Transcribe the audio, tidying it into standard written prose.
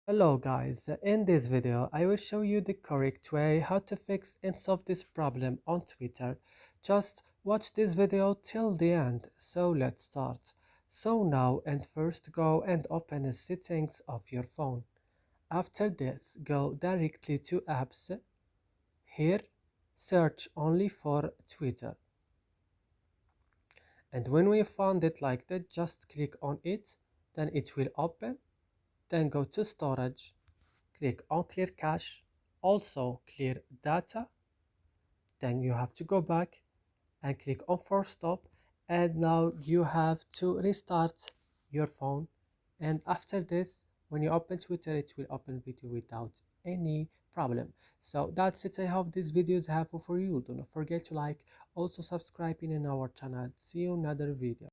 Hello guys, in this video I will show you the correct way how to fix and solve this problem on Twitter. Just watch this video till the end. So let's start. So now and first go and open the settings of your phone. After this go directly to apps. Here search only for Twitter. And when we found it like that, just click on it, then it will open. Then go to storage. Click on clear cache, also clear data, then you have to go back and click on force stop, and now you have to restart your phone, and after this when you open Twitter it will open with you without any problem. So that's it. I hope this video is helpful for you. Do not forget to like, also subscribing in our channel. See you in another video.